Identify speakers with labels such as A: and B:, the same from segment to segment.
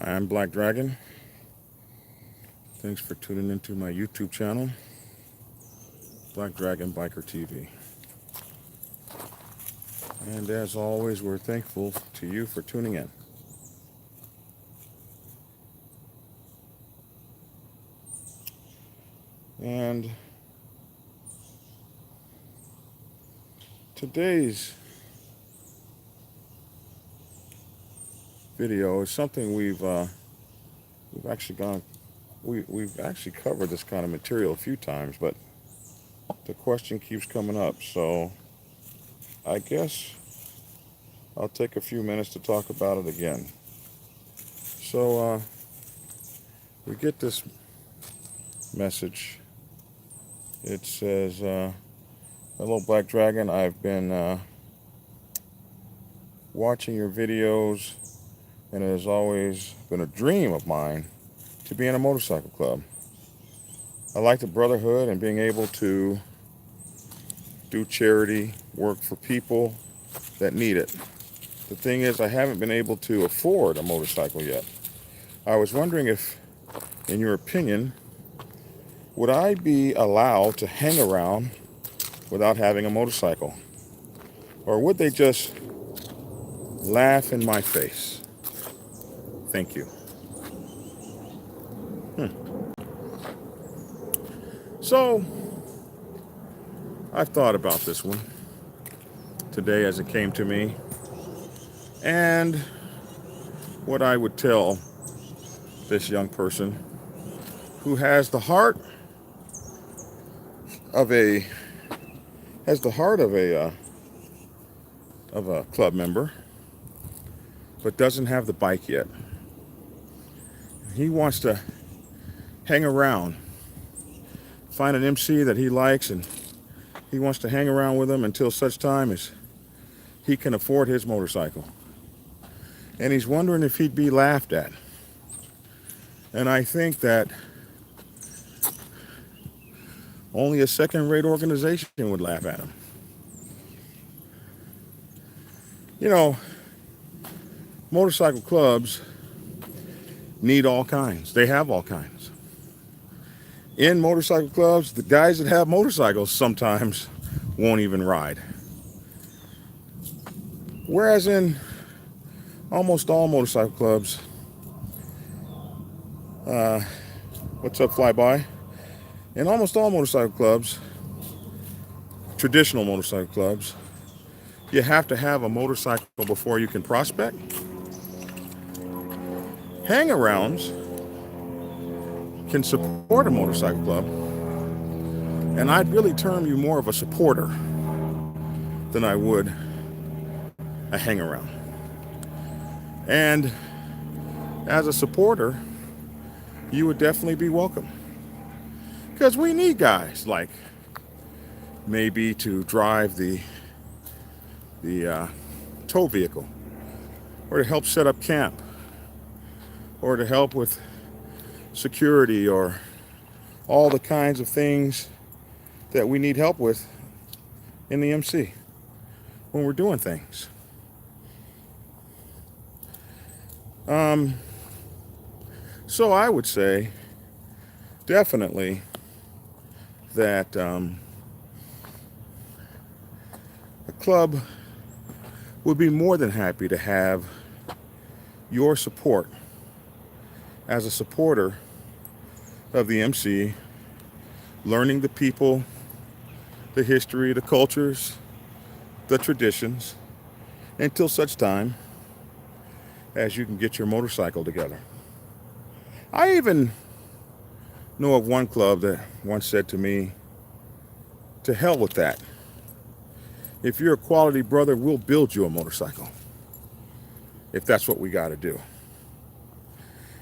A: Hi, I'm Black Dragon. Thanks for tuning into my YouTube channel, Black Dragon Biker TV. And as always, we're thankful to you for tuning in. And today's video is something we've actually covered this kind of material a few times, but the question keeps coming up. So I guess I'll take a few minutes to talk about it again. So we get this message. It says, hello, Black Dragon. I've been watching your videos, and it has always been a dream of mine to be in a motorcycle club. I like the brotherhood and being able to do charity work for people that need it. The thing is, I haven't been able to afford a motorcycle yet. I was wondering if, in your opinion, would I be allowed to hang around without having a motorcycle? Or would they just laugh in my face? Thank you. So, I've thought about this one today as it came to me, and what I would tell this young person who has the heart of a club member, but doesn't have the bike yet. He wants to hang around, find an MC that he likes, and he wants to hang around with him until such time as he can afford his motorcycle. And he's wondering if he'd be laughed at. And I think that only a second-rate organization would laugh at him. You know, motorcycle clubs need all kinds. They have all kinds. In motorcycle clubs, the guys that have motorcycles sometimes won't even ride. Whereas in almost all motorcycle clubs, what's up, Flyby? In almost all motorcycle clubs, traditional motorcycle clubs, you have to have a motorcycle before you can prospect. Hang-arounds can support a motorcycle club, and I'd really term you more of a supporter than I would a hang-around. And as a supporter, you would definitely be welcome, because we need guys like maybe to drive the tow vehicle, or to help set up camp, or to help with security, or all the kinds of things that we need help with in the MC when we're doing things. So I would say definitely that a club would be more than happy to have your support as a supporter of the MC, learning the people, the history, the cultures, the traditions, until such time as you can get your motorcycle together. I even know of one club that once said to me, "To hell with that. If you're a quality brother, we'll build you a motorcycle, if that's what we got to do."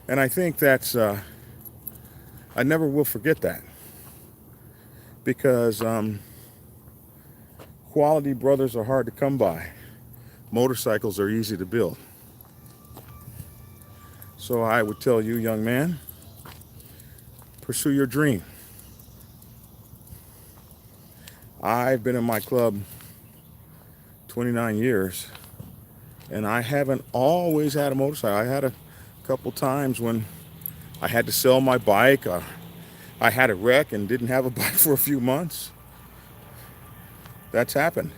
A: And I think that's, I never will forget that, because quality brothers are hard to come by. Motorcycles are easy to build. So I would tell you, young man, pursue your dream. I've been in my club 29 years, and I haven't always had a motorcycle. I had a A couple times when I had to sell my bike. I had a wreck and didn't have a bike for a few months. That's happened.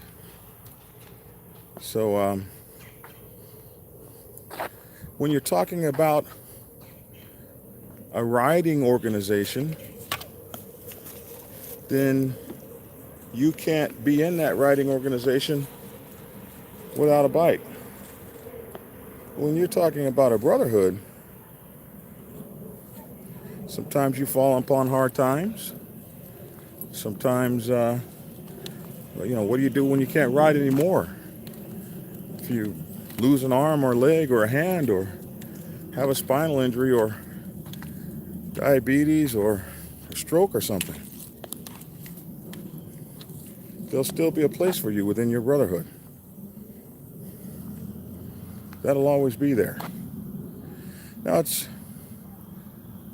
A: So when you're talking about a riding organization, then you can't be in that riding organization without a bike. When you're talking about a brotherhood, sometimes you fall upon hard times. Sometimes, what do you do when you can't ride anymore? If you lose an arm or leg or a hand or have a spinal injury or diabetes or a stroke or something, there'll still be a place for you within your brotherhood. That'll always be there. Now, it's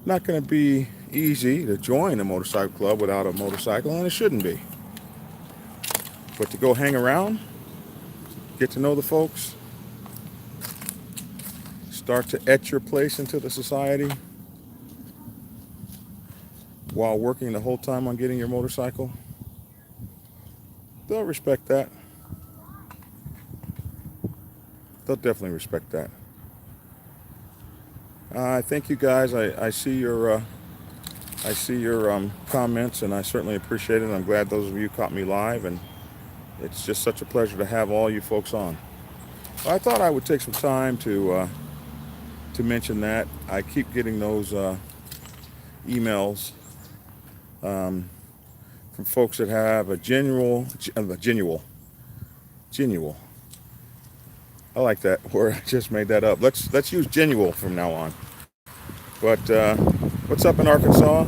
A: not going to be easy to join a motorcycle club without a motorcycle, and it shouldn't be. But to go hang around, get to know the folks, start to etch your place into the society while working the whole time on getting your motorcycle, they'll respect that. They'll definitely respect that. Thank you guys. I see your comments, and I certainly appreciate it. I'm glad those of you caught me live, and it's just such a pleasure to have all you folks on. I thought I would take some time to mention that. I keep getting those emails from folks that have a genuine. I like that word. I just made that up. Let's use genuine from now on. But what's up in Arkansas?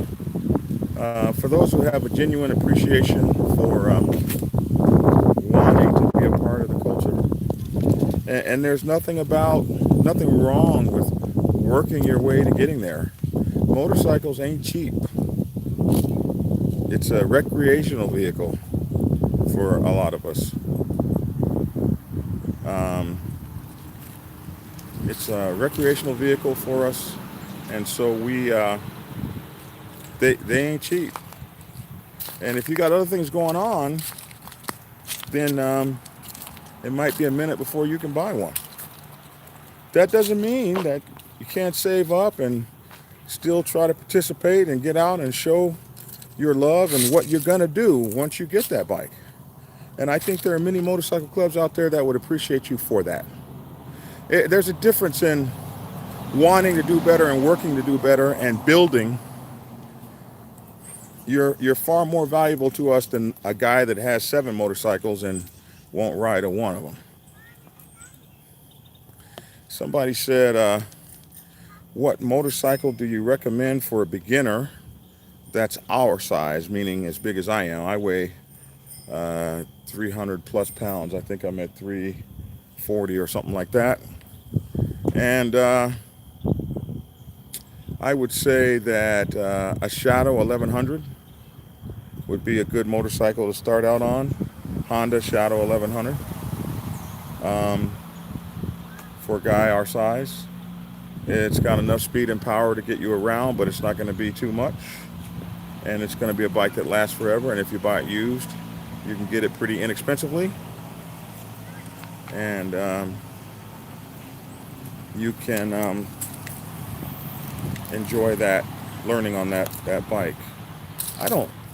A: For those who have a genuine appreciation for wanting to be a part of the culture, and there's nothing wrong with working your way to getting there. Motorcycles ain't cheap. It's a recreational vehicle for a lot of us. It's a recreational vehicle for us, and so they ain't cheap. And if you got other things going on, then it might be a minute before you can buy one. That doesn't mean that you can't save up and still try to participate and get out and show your love and what you're gonna do once you get that bike. And I think there are many motorcycle clubs out there that would appreciate you for that. There's a difference in wanting to do better and working to do better and building. You're far more valuable to us than a guy that has 7 motorcycles and won't ride a one of them. Somebody said, what motorcycle do you recommend for a beginner that's our size, meaning as big as I am? I weigh 300 plus pounds. I think I'm at 340 or something like that. And I would say that a Shadow 1100 would be a good motorcycle to start out on. Honda Shadow 1100 for a guy our size. It's got enough speed and power to get you around, but it's not going to be too much. And it's going to be a bike that lasts forever. And if you buy it used, you can get it pretty inexpensively. And you can enjoy that, learning on that bike.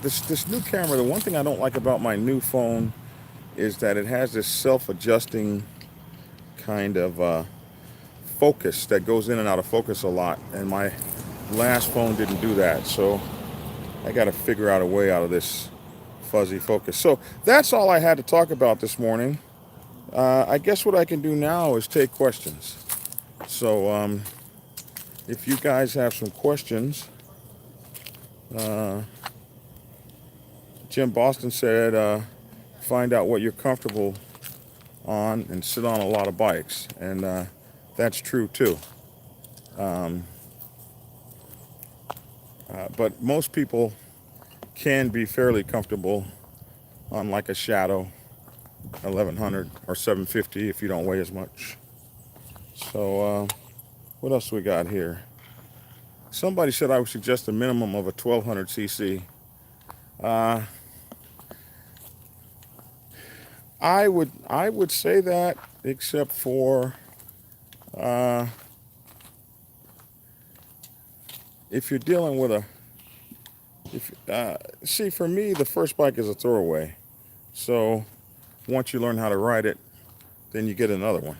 A: This new camera, the one thing I don't like about my new phone is that it has this self-adjusting kind of focus that goes in and out of focus a lot, and my last phone didn't do that, so I got to figure out a way out of this fuzzy focus. So that's all I had to talk about this morning. I guess what I can do now is take questions. So if you guys have some questions, Jim Boston said, find out what you're comfortable on and sit on a lot of bikes. And that's true too. But most people can be fairly comfortable on like a Shadow 1100 or 750 if you don't weigh as much. So What else we got here? Somebody said I would suggest a minimum of a 1200 cc. Uh, I would say that, except for uh, if you're dealing with a if see, for me, the first bike is a throwaway. So once you learn how to ride it, then you get another one.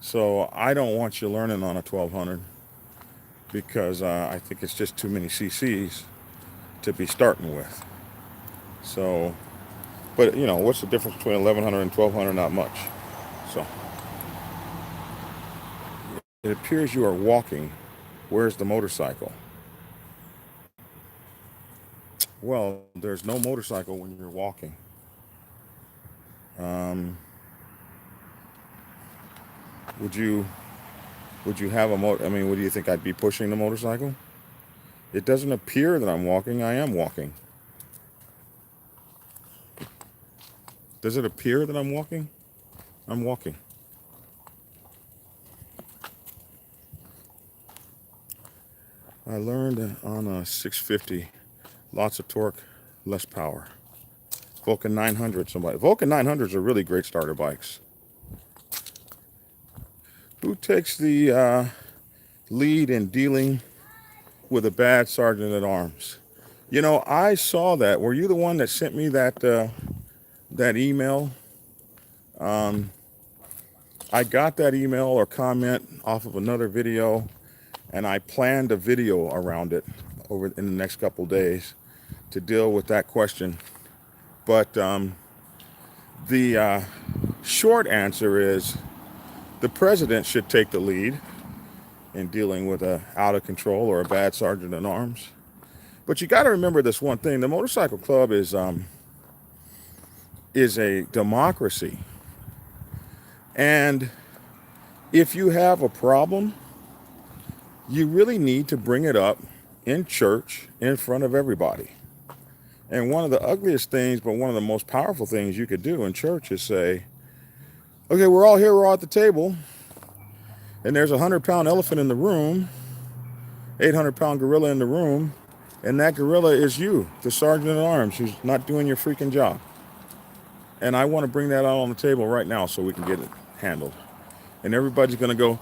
A: So I don't want you learning on a 1200 because I think it's just too many cc's to be starting with. So, but what's the difference between 1100 and 1200? Not much. So it appears you are walking. Where's the motorcycle? Well, there's no motorcycle when you're walking. Um, would you have a I mean, what do you think? I'd be pushing the motorcycle? It doesn't appear that I'm walking. I am walking. Does it appear that I'm walking? I'm walking. I learned on a 650, lots of torque, less power. Vulcan 900, somebody. Vulcan 900s are really great starter bikes. Who takes the lead in dealing with a bad sergeant at arms? I saw that. Were you the one that sent me that email? I got that email or comment off of another video, and I planned a video around it over in the next couple days to deal with that question. But the short answer is the president should take the lead in dealing with a out of control or a bad sergeant at arms. But you got to remember this one thing: the motorcycle club is a democracy, and if you have a problem, you really need to bring it up in church in front of everybody. And one of the ugliest things, but one of the most powerful things you could do in church is say, okay, we're all here, we're all at the table, and there's a 100-pound elephant in the room, 800-pound gorilla in the room, and that gorilla is you, the sergeant at arms, who's not doing your freaking job. And I want to bring that out on the table right now so we can get it handled. And everybody's going to go,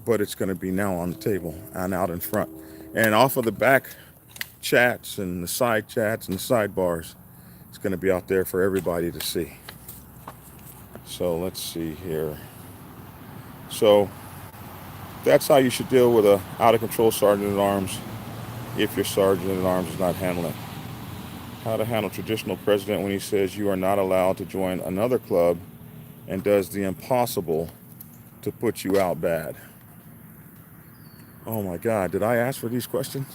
A: but it's going to be now on the table and out in front. And off of the back chats and the side chats and the sidebars, it's going to be out there for everybody to see. So let's see here. So that's how you should deal with a out of control sergeant at arms if your sergeant at arms is not handling. How to handle traditional president when he says you are not allowed to join another club and does the impossible to put you out bad. Oh my God, did I ask for these questions?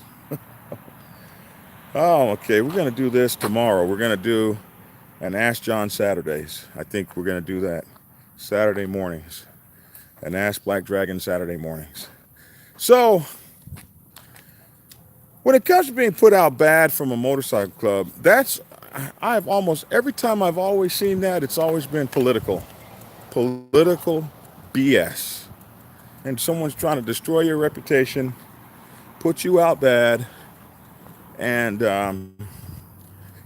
A: Oh, okay, we're going to do this tomorrow. We're going to do an Ask John Saturdays. I think we're going to do that Saturday mornings. An Ask Black Dragon Saturday mornings. So, when it comes to being put out bad from a motorcycle club, I've almost, every time I've always seen that, it's always been political. Political BS. And someone's trying to destroy your reputation, put you out bad, and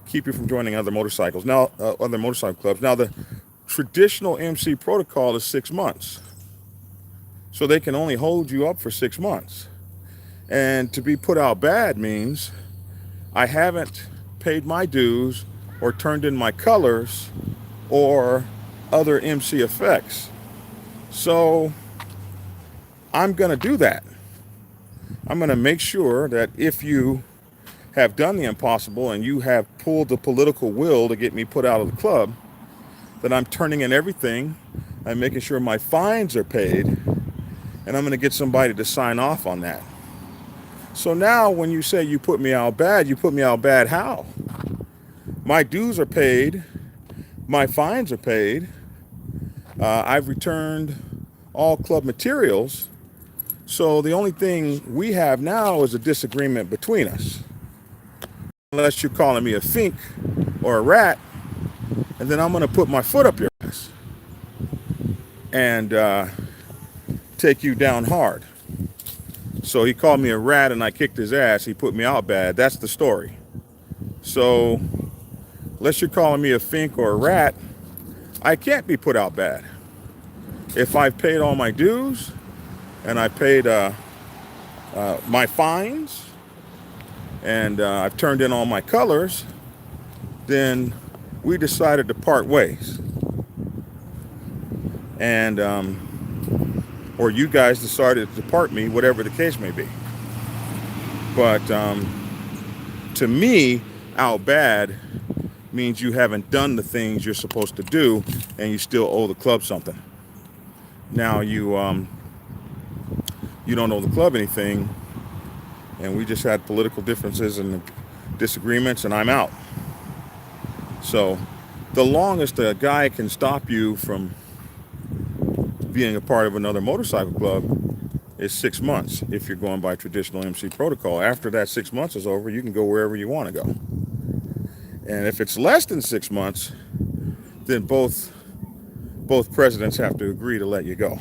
A: keep you from joining other motorcycles. Now, other motorcycle clubs. Now, the traditional MC protocol is 6 months. So they can only hold you up for 6 months. And to be put out bad means I haven't paid my dues or turned in my colors or other MC effects. So I'm going to do that. I'm going to make sure that if you have done the impossible and you have pulled the political will to get me put out of the club, that I'm turning in everything. I'm making sure my fines are paid, and I'm going to get somebody to sign off on that. So now when you say you put me out bad, you put me out bad how? My dues are paid. My fines are paid. I've returned all club materials. So the only thing we have now is a disagreement between us. Unless you're calling me a fink or a rat, and then I'm going to put my foot up your ass. and take you down hard. So he called me a rat and I kicked his ass. He put me out bad. That's the story. So unless you're calling me a fink or a rat, I can't be put out bad. If I've paid all my dues and I paid my fines and I've turned in all my colors, then we decided to part ways. And or you guys decided to depart me, whatever the case may be. But to me, out bad means you haven't done the things you're supposed to do, and you still owe the club something. Now you don't owe the club anything, and we just had political differences and disagreements, and I'm out. So the longest a guy can stop you from being a part of another motorcycle club is 6 months if you're going by traditional MC protocol. After that 6 months is over, you can go wherever you want to go. And if it's less than 6 months, then both presidents have to agree to let you go.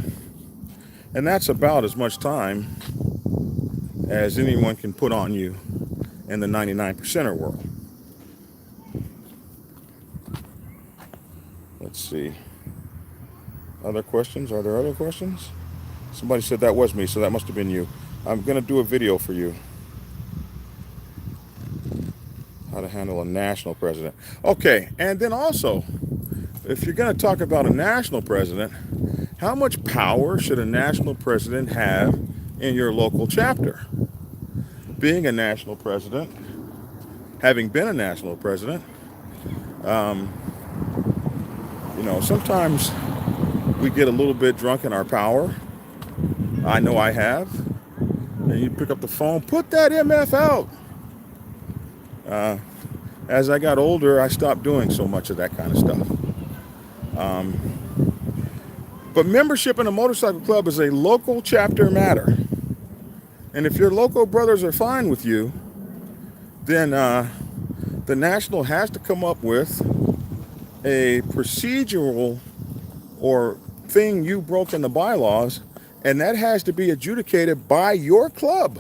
A: And that's about as much time as anyone can put on you in the 99%er world. Let's see. Other questions? Are there other questions? Somebody said that was me, so that must have been you. I'm going to do a video for you. How to handle a national president. Okay, and then also, if you're going to talk about a national president, how much power should a national president have in your local chapter? Being a national president, having been a national president, sometimes we get a little bit drunk in our power. I know I have. And you pick up the phone, put that MF out. As I got older, I stopped doing so much of that kind of stuff. But membership in a motorcycle club is a local chapter matter. And if your local brothers are fine with you, then the national has to come up with a procedural or thing you broke in the bylaws, and that has to be adjudicated by your club,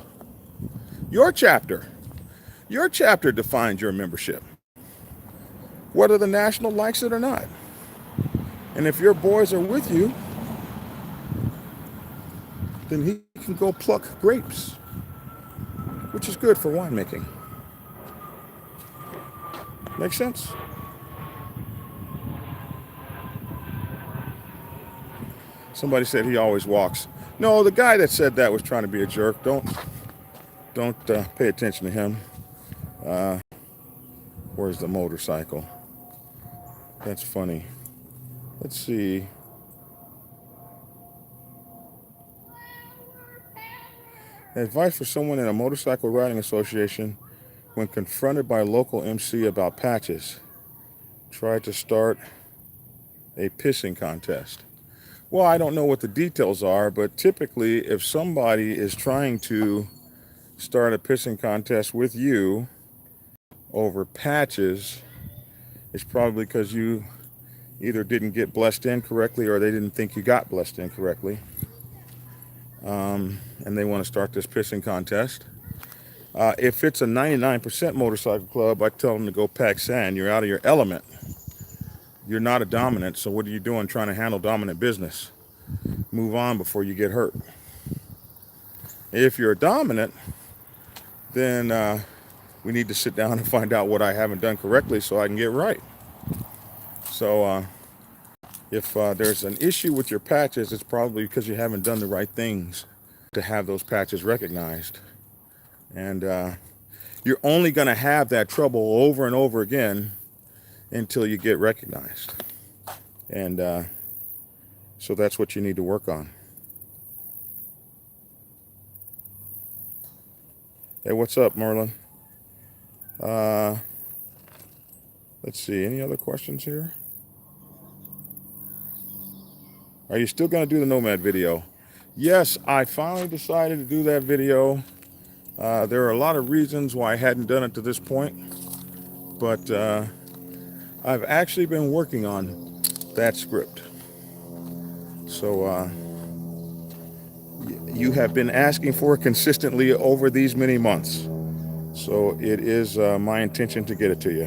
A: your chapter. Your chapter defines your membership, whether the national likes it or not. And if your boys are with you, then he can go pluck grapes, which is good for winemaking. Make sense? Somebody said he always walks. No, the guy that said that was trying to be a jerk. Don't pay attention to him. Where's the motorcycle? That's funny. Let's see. Advice for someone in a motorcycle riding association when confronted by a local MC about patches. Try to start a pissing contest. Well, I don't know what the details are, but typically if somebody is trying to start a pissing contest with you over patches, it's probably because you either didn't get blessed in correctly or they didn't think you got blessed in correctly. And they want to start this pissing contest. If it's a 99% motorcycle club, I tell them to go pack sand. You're out of your element. You're not a dominant, so what are you doing trying to handle dominant business? Move on before you get hurt. If you're a dominant, then we need to sit down and find out what I haven't done correctly so I can get right. So if there's an issue with your patches, it's probably because you haven't done the right things to have those patches recognized. And you're only going to have that trouble over and over again until you get recognized. And so that's what you need to work on. Hey, what's up, Merlin? Let's see, any other questions here? Are you still going to do the Nomad video? Yes, I finally decided to do that video. There are a lot of reasons why I hadn't done it to this point, but I've actually been working on that script. So you have been asking for it consistently over these many months. So it is my intention to get it to you.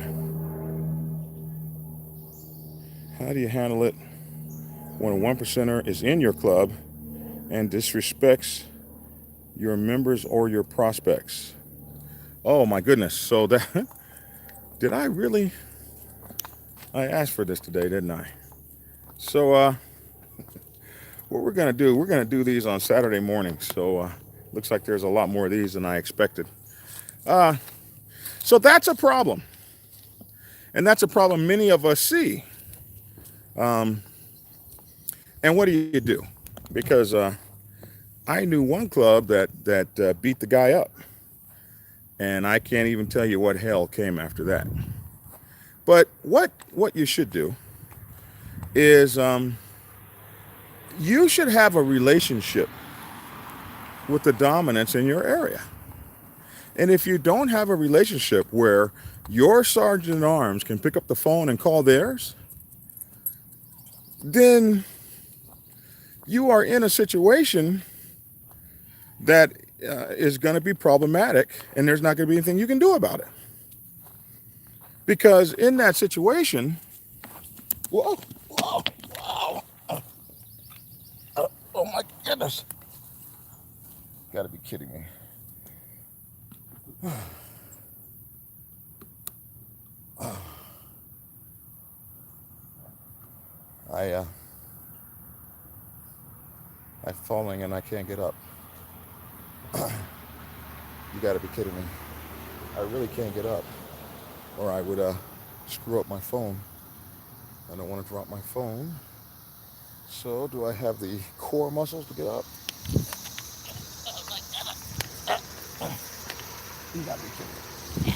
A: How do you handle it when a one percenter is in your club and disrespects your members or your prospects? Oh my goodness. So that did I really? I asked for this today, didn't I? So what we're gonna do these on Saturday mornings. So looks like there's a lot more of these than I expected. So that's a problem, and that's a problem many of us see. And what do you do? Because I knew one club that beat the guy up, and I can't even tell you what hell came after that. But what you should do is you should have a relationship with the dominants in your area. And if you don't have a relationship where your sergeant at arms can pick up the phone and call theirs, then you are in a situation that is going to be problematic, and there's not going to be anything you can do about it. Because in that situation, whoa, whoa, whoa. Oh my goodness. Gotta be kidding me. I'm falling and I can't get up. You gotta be kidding me. I really can't get up, or I would screw up my phone. I don't want to drop my phone. So do I have the core muscles to get up? Oh my God. You gotta be kidding me.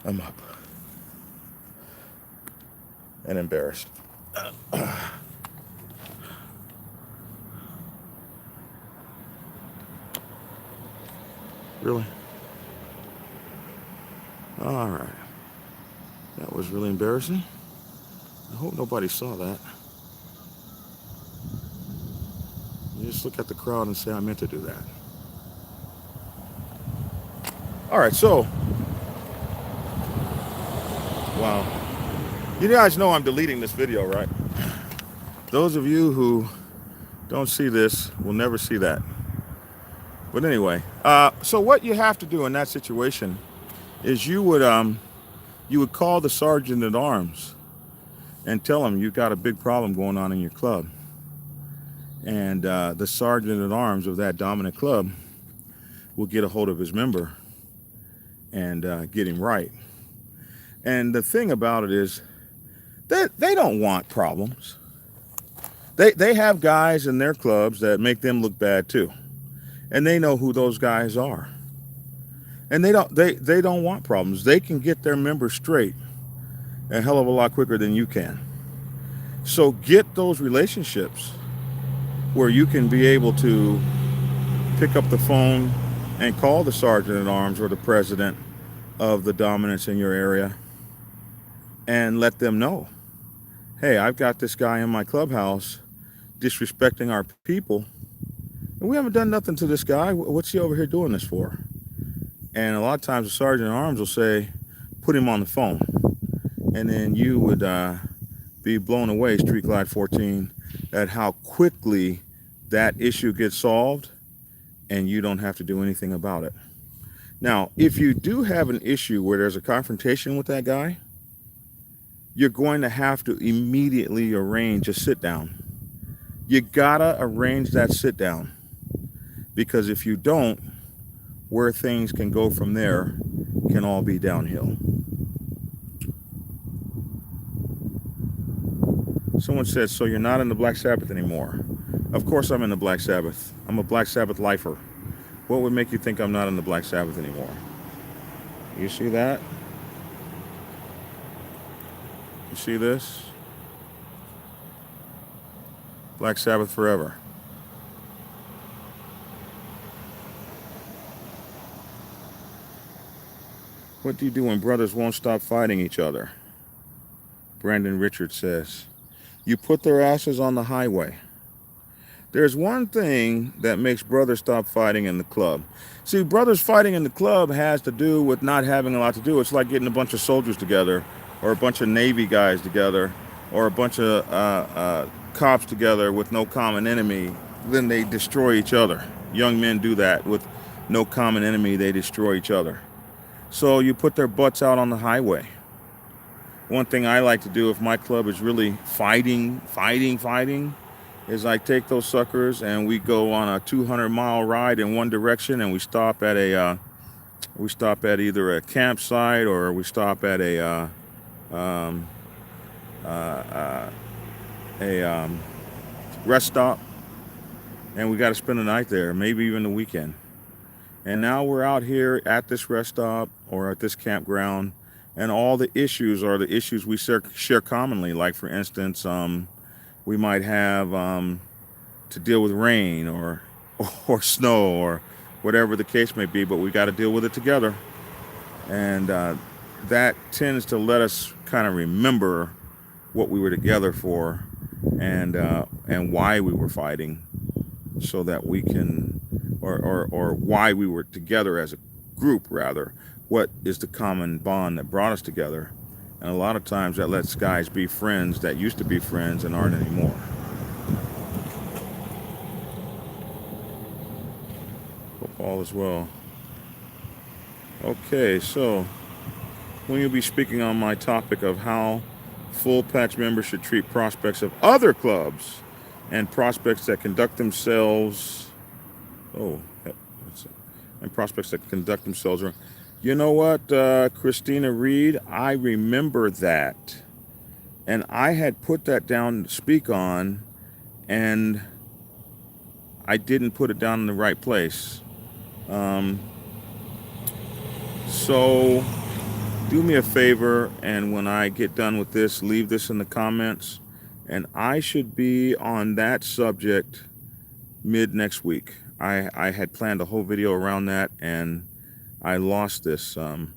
A: I'm up and embarrassed. Really? All right. That was really embarrassing. I hope nobody saw that. You just look at the crowd and say, I meant to do that. All right, so, wow. You guys know I'm deleting this video, right? Those of you who don't see this will never see that. But anyway, so what you have to do in that situation is you would call the sergeant at arms and tell him you've got a big problem going on in your club. And the sergeant at arms of that dominant club will get a hold of his member and get him right. And the thing about it is that they don't want problems. They have guys in their clubs that make them look bad too. And they know who those guys are. And they don't want problems. They can get their members straight a hell of a lot quicker than you can. So get those relationships where you can be able to pick up the phone and call the sergeant at arms or the president of the dominance in your area and let them know, hey, I've got this guy in my clubhouse disrespecting our people, and we haven't done nothing to this guy. What's he over here doing this for? And a lot of times the sergeant at arms will say, put him on the phone. And then you would be blown away, Street Glide 14, at how quickly that issue gets solved and you don't have to do anything about it. Now, if you do have an issue where there's a confrontation with that guy, you're going to have to immediately arrange a sit down. You gotta arrange that sit down, because if you don't, where things can go from there can all be downhill. Someone said, so you're not in the Black Sabbath anymore? Of course I'm in the Black Sabbath. I'm a Black Sabbath lifer. What would make you think I'm not in the Black Sabbath anymore? You see that? You see this? Black Sabbath forever. What do you do when brothers won't stop fighting each other? Brandon Richards says, you put their asses on the highway. There's one thing that makes brothers stop fighting in the club. See, brothers fighting in the club has to do with not having a lot to do. It's like getting a bunch of soldiers together, or a bunch of Navy guys together, or a bunch of cops together with no common enemy. Then they destroy each other. Young men do that with no common enemy. They destroy each other. So you put their butts out on the highway. One thing I like to do if my club is really fighting, is I take those suckers and we go on a 200-mile ride in one direction, and we stop at either a campsite, or we stop at um, a rest stop, and we got to spend the night there, maybe even the weekend. And now we're out here at this rest stop or at this campground, and all the issues are the issues we share commonly. Like, for instance, we might have to deal with rain or snow or whatever the case may be, but we got to deal with it together. And that tends to let us kind of remember what we were together for, and why we were fighting, so that we can, or why we were together as a group, rather. What is the common bond that brought us together? And a lot of times that lets guys be friends that used to be friends and aren't anymore. Hope all is well. Okay, so when you'll be speaking on my topic of how full patch members should treat prospects of other clubs and prospects that conduct themselves. And prospects that conduct themselves. You know what, Christina Reed? I remember that. And I had put that down to speak on, and I didn't put it down in the right place. So do me a favor, and when I get done with this, leave this in the comments. And I should be on that subject mid next week. I had planned a whole video around that, and I lost this. And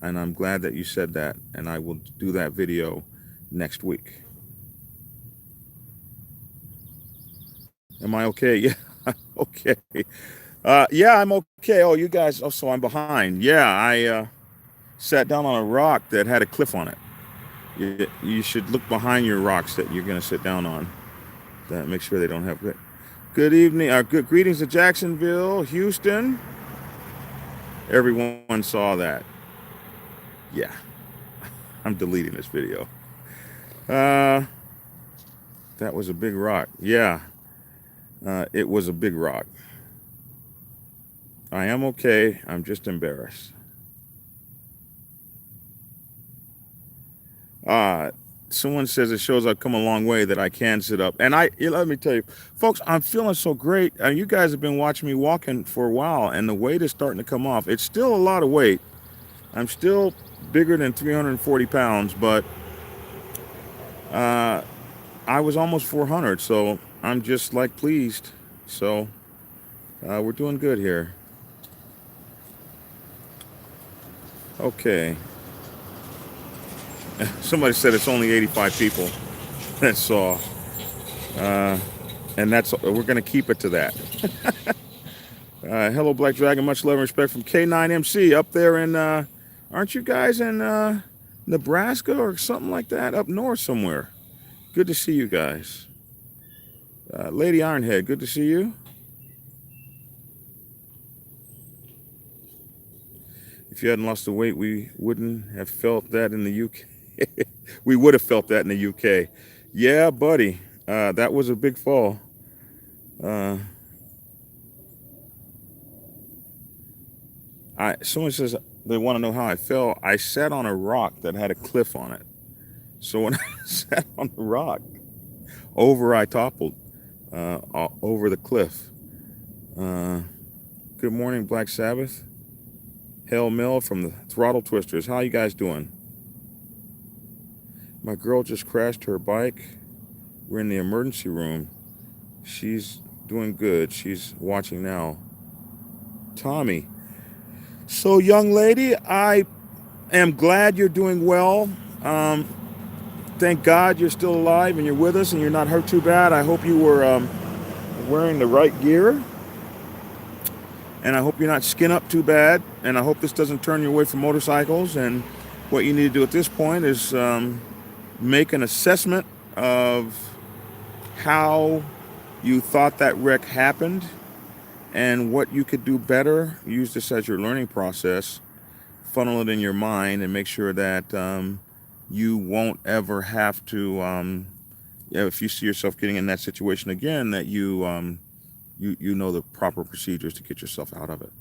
A: I'm glad that you said that, and I will do that video next week. Am I okay? Yeah, okay. Yeah, I'm okay. Oh, you guys, oh, so I'm behind. Yeah, I sat down on a rock that had a cliff on it. You should look behind your rocks that you're going to sit down on. That make sure they don't have good evening. Good greetings to Jacksonville, Houston. Everyone saw that. Yeah, I'm deleting this video. That was a big rock. Yeah, it was a big rock. I am okay. I'm just embarrassed. Someone says it shows I've come a long way that I can sit up. And let me tell you, folks, I'm feeling so great. You guys have been watching me walking for a while, and the weight is starting to come off. It's still a lot of weight. I'm still bigger than 340 pounds, but I was almost 400, so I'm just like pleased. So we're doing good here. Okay. Somebody said it's only 85 people that saw, and we're going to keep it to that. Hello, Black Dragon. Much love and respect from K9MC up there in, aren't you guys in Nebraska or something like that? Up north somewhere. Good to see you guys. Lady Ironhead, good to see you. If you hadn't lost the weight, we wouldn't have felt that in the UK. We would have felt that in the UK. Yeah, buddy. That was a big fall. Someone says they want to know how I fell. I sat on a rock that had a cliff on it. So when I sat on the rock, I toppled over the cliff. Good morning, Black Sabbath. Hail Mill from the Throttle Twisters. How you guys doing? My girl just crashed her bike. We're in the emergency room. She's doing good. She's watching now. Tommy. So, young lady, I am glad you're doing well. Thank God you're still alive and you're with us and you're not hurt too bad. I hope you were wearing the right gear, and I hope you're not skin up too bad. And I hope this doesn't turn you away from motorcycles. And what you need to do at this point is make an assessment of how you thought that wreck happened and what you could do better. Use this as your learning process, funnel it in your mind, and make sure that you won't ever have to, if you see yourself getting in that situation again, that you know the proper procedures to get yourself out of it.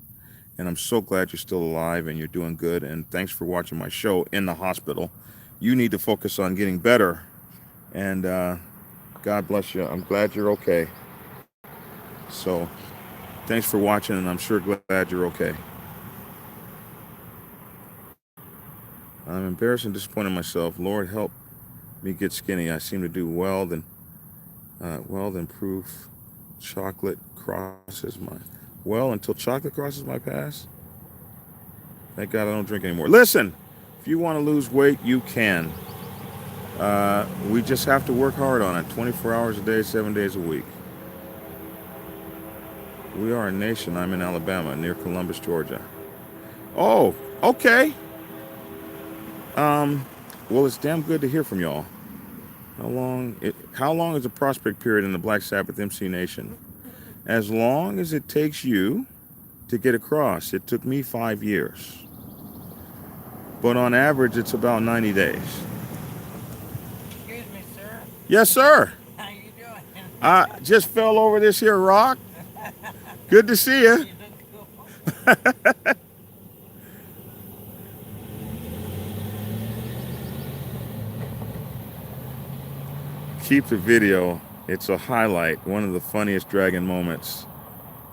A: And I'm so glad you're still alive and you're doing good. And thanks for watching my show in the hospital. You need to focus on getting better. And God bless you. I'm glad you're okay. So thanks for watching, and I'm sure glad you're okay. I'm embarrassed and disappointed in myself. Lord, help me get skinny. I seem to do well, then proof chocolate crosses my, until chocolate crosses my path. Thank God I don't drink anymore. Listen, if you want to lose weight, you can. We just have to work hard on it, 24 hours a day, 7 days a week. We are a nation. I'm in Alabama, near Columbus, Georgia. Oh, okay. Well, it's damn good to hear from y'all. How long is the prospect period in the Black Sabbath MC Nation? As long as it takes you to get across. It took me 5 years. But on average, it's about 90 days.
B: Excuse me, sir.
A: Yes, sir.
B: How you doing?
A: I just fell over this here rock. Good to see you.
B: You look cool.
A: Keep the video. It's a highlight. One of the funniest dragon moments.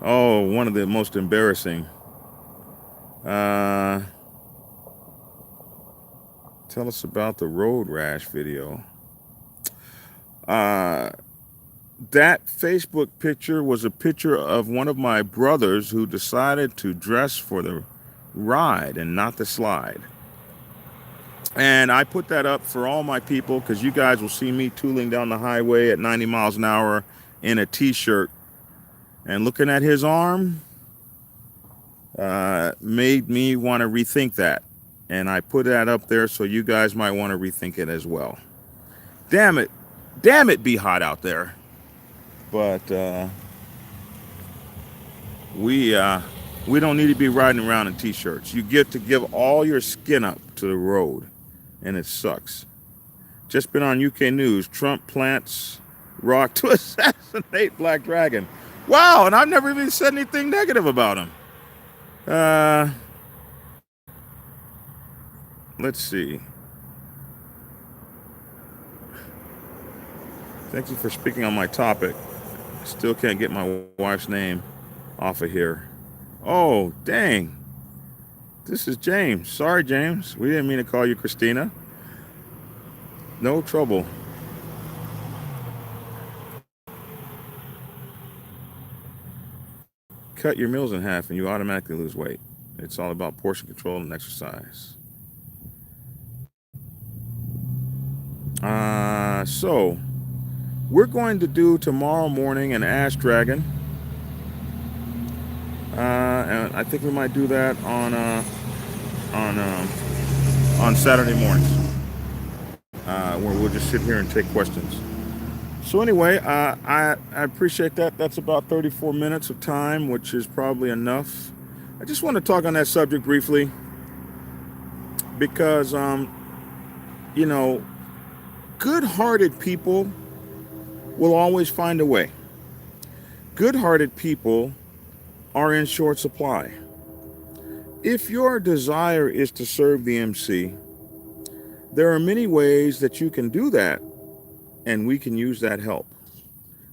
A: Oh, one of the most embarrassing. Tell us about the road rash video. That Facebook picture was a picture of one of my brothers who decided to dress for the ride and not the slide. And I put that up for all my people because you guys will see me tooling down the highway at 90 miles an hour in a t-shirt. And looking at his arm made me want to rethink that. And I put that up there so you guys might want to rethink it as well. Damn it, be hot out there. But we don't need to be riding around in t-shirts. You get to give all your skin up to the road, and it sucks. Just been on UK News. Trump plants rock to assassinate Black Dragon. Wow, and I've never even said anything negative about him. Let's see. Thank you for speaking on my topic. Still can't get my wife's name off of here. Oh, dang. This is James. Sorry, James. We didn't mean to call you Christina. No trouble. Cut your meals in half and you automatically lose weight. It's all about portion control and exercise. So we're going to do tomorrow morning an Ash Dragon. And I think we might do that on Saturday mornings, where we'll just sit here and take questions. So anyway, I appreciate that. That's about 34 minutes of time, which is probably enough. I just want to talk on that subject briefly because, you know, good-hearted people will always find a way. Good-hearted people are in short supply. If your desire is to serve the MC, there are many ways that you can do that, and we can use that help.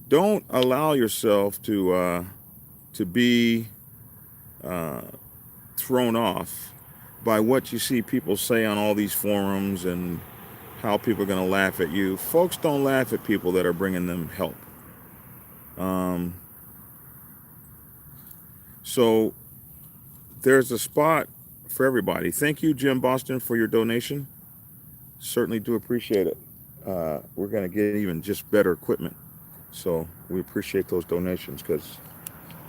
A: Don't allow yourself to be thrown off by what you see people say on all these forums and how people are going to laugh at you. Folks don't laugh at people that are bringing them help. So there's a spot for everybody. Thank you, Jim Boston, for your donation. Certainly do appreciate it. we're going to get even just better equipment. So we appreciate those donations because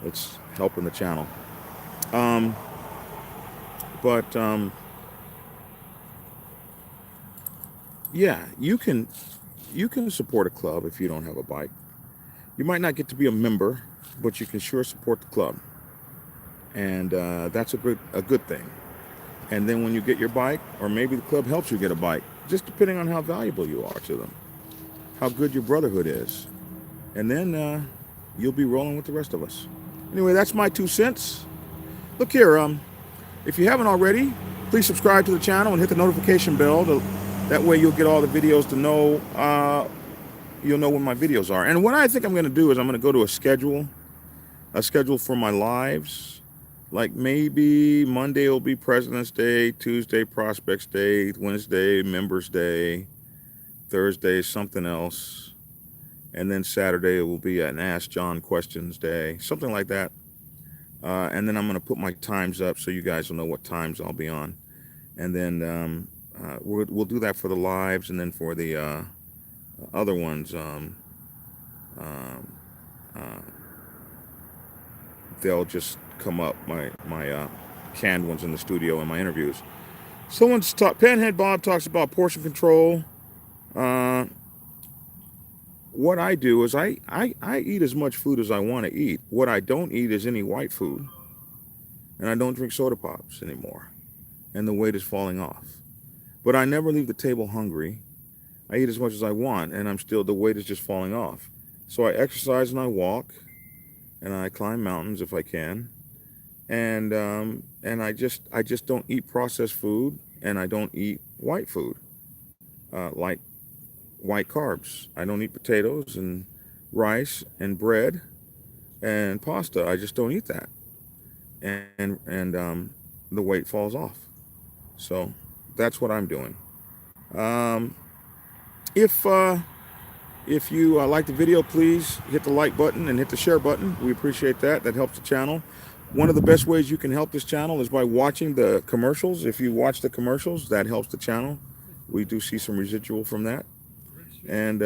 A: it's helping the channel. Um, but yeah, you can support a club if you don't have a bike. You might not get to be a member, but you can sure support the club, and that's a good thing. And then when you get your bike, or maybe the club helps you get a bike, just depending on how valuable you are to them, how good your brotherhood is, and then you'll be rolling with the rest of us. Anyway, that's my 2 cents. Look here, if you haven't already, please subscribe to the channel and hit the notification bell. That way you'll get all the videos to know, you'll know when my videos are. And what I think I'm going to do is I'm going to go to a schedule for my lives. Like maybe Monday will be President's Day, Tuesday Prospects Day, Wednesday Members Day, Thursday something else, and then Saturday it will be an Ask John Questions Day, something like that. And then I'm going to put my times up so you guys will know what times I'll be on. And then we'll do that for the lives, and then for the other ones, um, uh, they'll just come up, my canned ones in the studio in my interviews. Panhead Bob talks about portion control. Uh, what I do is I eat as much food as I want to eat. What I don't eat is any white food, and I don't drink soda pops anymore, and the weight is falling off. But I never leave the table hungry. I eat as much as I want, and the weight is just falling off. So I exercise and I walk, and I climb mountains if I can, and I just don't eat processed food, and I don't eat white food, like white carbs. I don't eat potatoes and rice and bread and pasta. I just don't eat that, and the weight falls off. So that's what I'm doing. Um, if If you like the video, please hit the like button and hit the share button. We appreciate that. That helps the channel. One of the best ways you can help this channel is by watching the commercials. If you watch the commercials, that helps the channel. We do see some residual from that. And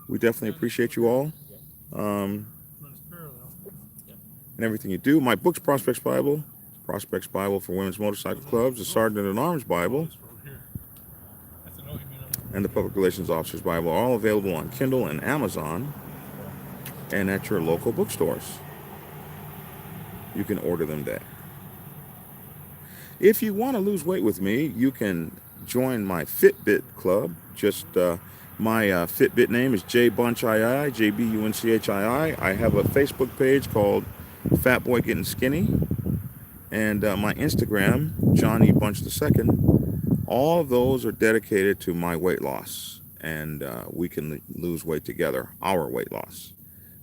A: we definitely appreciate you all, and everything you do. My book's Prospects Bible for Women's Motorcycle Clubs, the Sergeant at Arms Bible, and the Public Relations Officer's Bible are all available on Kindle and Amazon and at your local bookstores. You can order them there. If you want to lose weight with me, you can join my Fitbit club. Just my Fitbit name is JBunchii, JBUNCHII. I have a Facebook page called Fat Boy Getting Skinny, and my Instagram, Johnny Bunch II. All of those are dedicated to my weight loss, and we can lose weight together, our weight loss.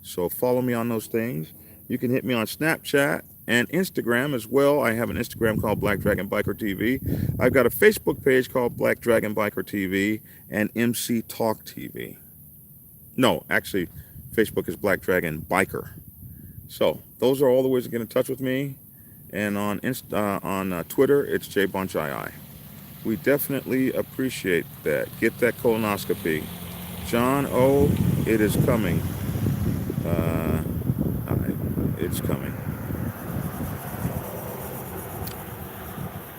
A: So follow me on those things. You can hit me on Snapchat and Instagram as well. I have an Instagram called Black Dragon Biker TV. I've got a Facebook page called Black Dragon Biker TV and MC Talk TV. No, actually, Facebook is Black Dragon Biker. So those are all the ways to get in touch with me. And on Twitter, it's JBunchii. We definitely appreciate that. Get that colonoscopy. John O., it is coming. It's coming.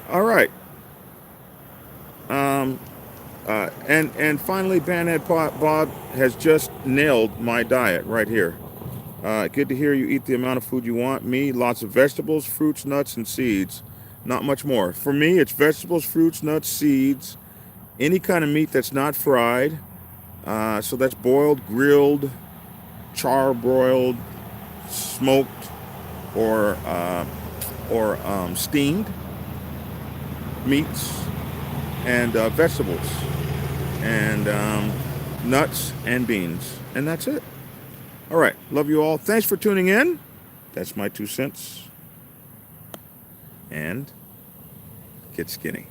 A: All right. And finally, Panhead Bob has just nailed my diet right here. Good to hear you eat the amount of food you want. Me, lots of vegetables, fruits, nuts, and seeds. Not much more. For me, it's vegetables, fruits, nuts, seeds, any kind of meat that's not fried. So that's boiled, grilled, char-broiled, smoked, or steamed meats, and vegetables, and nuts and beans. And that's it. All right. Love you all. Thanks for tuning in. That's my 2 cents. And get skinny.